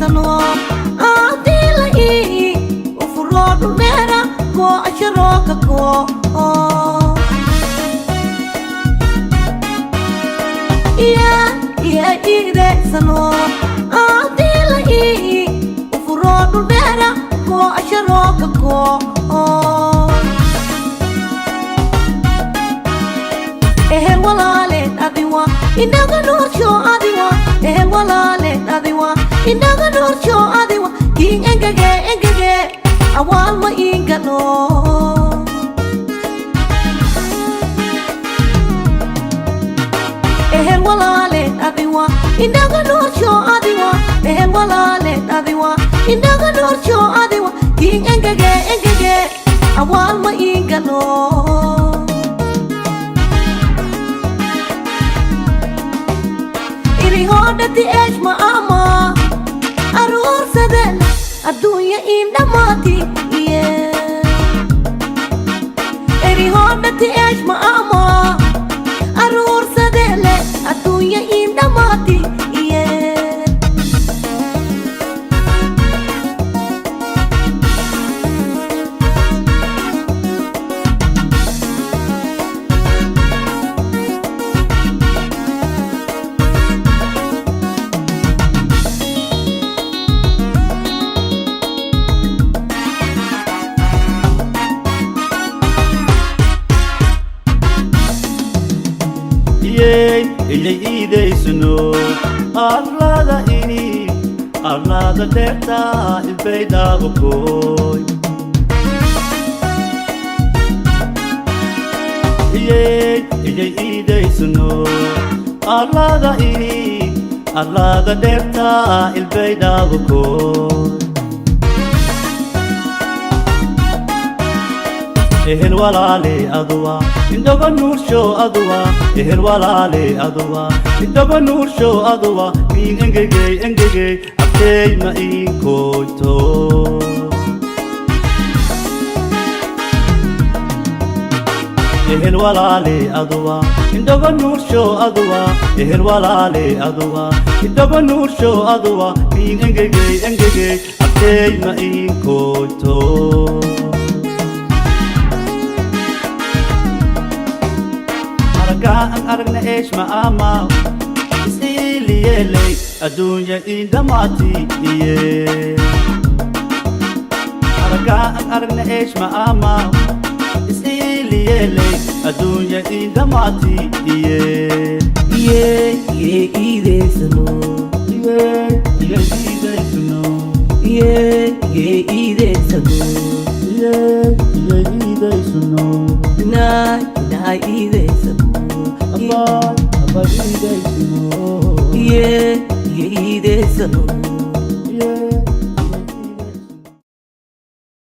iideysano haddii la ii ufuro dhulmeera koo asharooka koo iideysano haddii la ii ufuro dhulmeera koo asharooka koo ehel walaaleed adiwa inaga nuursho adiwa ehel walaaleed adiwa inaga nuursho adiwa kiin engege awaal ma iingalo ehel walaaleed adiwa inaga nuursho adiwa ehel walaaleed adiwa inaga nuursho adiwa kiin engege awaal ma iingalo hodati eesh ma ama aroor sadel adduunya in dhamaati eri hodati eesh ma ama aroor sadel adduunya in dhamaati iideysano arlada ini arlada dheerta ilbaydhaaba kooy iideysano arlada ini arlada dheerta ilbaydhaaba kooy ehel walaale aduwa indaga nuursho aduwa ehel walaale aduwa indaga nuursho aduwa kiin engege abtey ma iinkoyto ehel walaale aduwa indaga nuursho aduwa ehel walaale aduwa indaga nuursho aduwa kiin engege abtey ma iinkoyto ang aragna eesh ma ama isiliyeley adduunya in dhamaati ang aragna eesh ma ama isiliyeley adduunya in dhamaati iideysano iideysano iideysano naa iideysano Abad iideysano iideysano